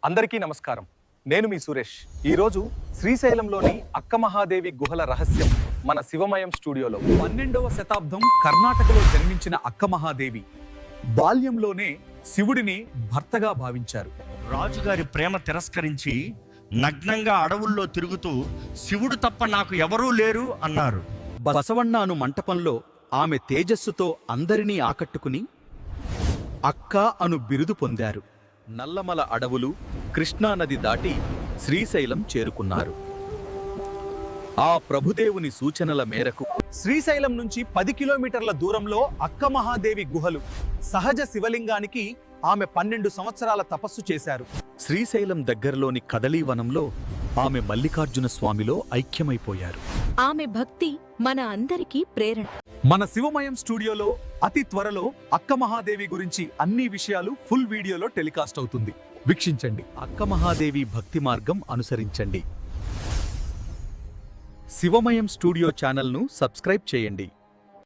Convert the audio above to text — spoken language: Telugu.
అందరికీ నమస్కారం. నేను మీ సురేష్. ఈరోజు శ్రీశైలంలోని అక్క మహాదేవి గుహల రహస్యం మన శివమయం స్టూడియోలో. 12వ శతాబ్దం కర్ణాటకలో జన్మించిన అక్క మహాదేవి బాల్యంలోనే శివుడిని భర్తగా భావించారు. రాజుగారి ప్రేమ తిరస్కరించి నగ్నంగా అడవుల్లో తిరుగుతూ శివుడు తప్ప నాకు ఎవరూ లేరు అన్నారు. బసవಣ್ಣాను మంటపంలో ఆమె తేజస్సుతో అందరినీ ఆకట్టుకుని అక్క అను బిరుదు పొందారు. నల్లమల అడవులు, కృష్ణానది దాటి శ్రీశైలం చేరుకున్నారు. ఆ ప్రభుదేవుని సూచనల మేరకు శ్రీశైలం నుంచి 10 కిలోమీటర్ల దూరంలో అక్క మహాదేవి గుహలు. సహజ శివలింగానికి ఆమె 12 సంవత్సరాల తపస్సు చేశారు. శ్రీశైలం దగ్గరలోని కదలీవనంలో ఆమె మల్లికార్జున స్వామిలో ఐక్యమైపోయారు. ఆమె భక్తి మన అందరికీ ప్రేరణ. మన శివమయం స్టూడియోలో అతి త్వరలో అక్క మహాదేవి గురించి అన్ని విషయాలు ఫుల్ వీడియోలో టెలికాస్ట్ అవుతుంది. వీక్షించండి. అక్క మహాదేవి భక్తి మార్గం అనుసరించండి. శివమయం స్టూడియో ఛానల్ను సబ్స్క్రైబ్ చేయండి.